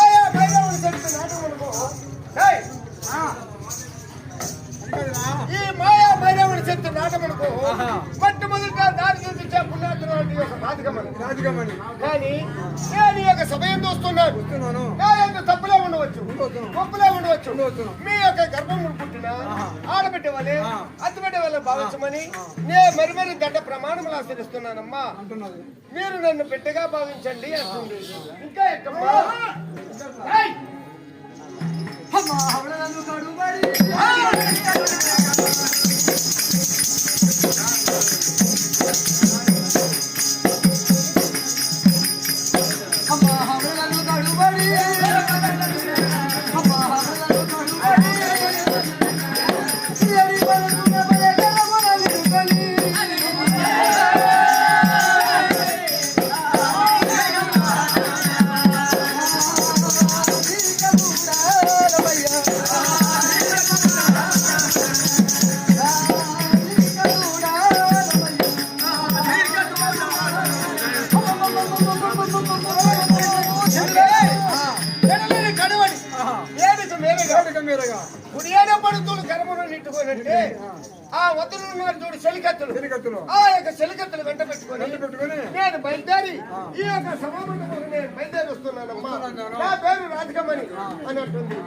మాయా భైరవుని శక్తి నాటకమునకు ఈ మాయా భైరవుని శక్తి నాటకమునకు మొట్టమొదటిగా దారి చూపించే పుణ్యాత్ముడు యొక్క రాజకమని కానీ నేను ఈ యొక్క సమయం చూస్తున్నాను తప్పులే ఉండవచ్చు మీ యొక్క గర్భం పుట్టిన ఆడబిడ్డ వల్లే అత్తబిడ్డ వల్ల భావించమని నేను మరి గడ్డ ప్రమాణములు ఆచరిస్తున్నానమ్మా మీరు నన్ను బిడ్డగా భావించండి అంటుంది ఇంకా ఎక్కమ్మా పడుతులు కర్మను నిట్టుకోనంటే ఆ వద్దులు చూడు చెలికత్తులు ఆ యొక్క చెలికత్తులు వెంట పెట్టుకొని నేను బయలుదేరి ఈ యొక్క సమావేశం నేను బయలుదేరి వస్తున్నానమ్మా నా పేరు రాజకమణి అని అంటుంది.